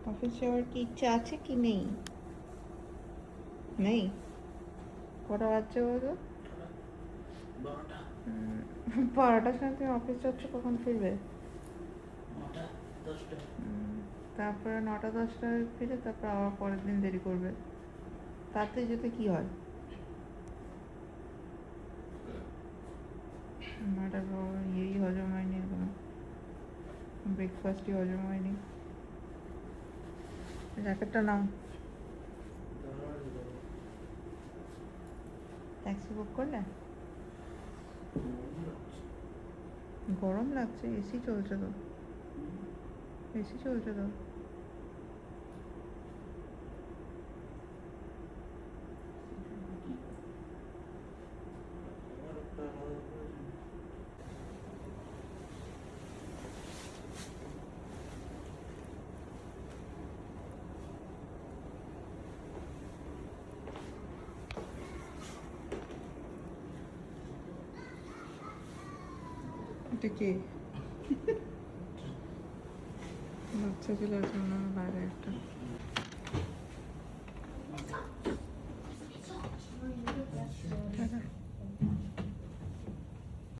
Office যাওয়ার কি ইচ্ছা আছে কি নেই? নেই? কটা বাজছে বলো? 12টা। 12টার সময় তুমি অফিস যাচ্ছ, কখন ফিরবে? 9টা 10টায়। তারপরে 9টা 10টায় ফিরে তারপর আবার পরের দিন দেরি করবে। তাতে যেতে কি হয়? ম্যাডার ইয়েই হজম হয়নি এখনো, ব্রেকফাস্টই হজম হয়নি। জ্যাকেটটা নাও। ট্যাক্সি বুক করলে? গরম লাগছে, এসি চলছে তো। এসি চলছে তো। এটা কে? বাচ্চা ছেলে আছে মনে হয় বাইরে একটা।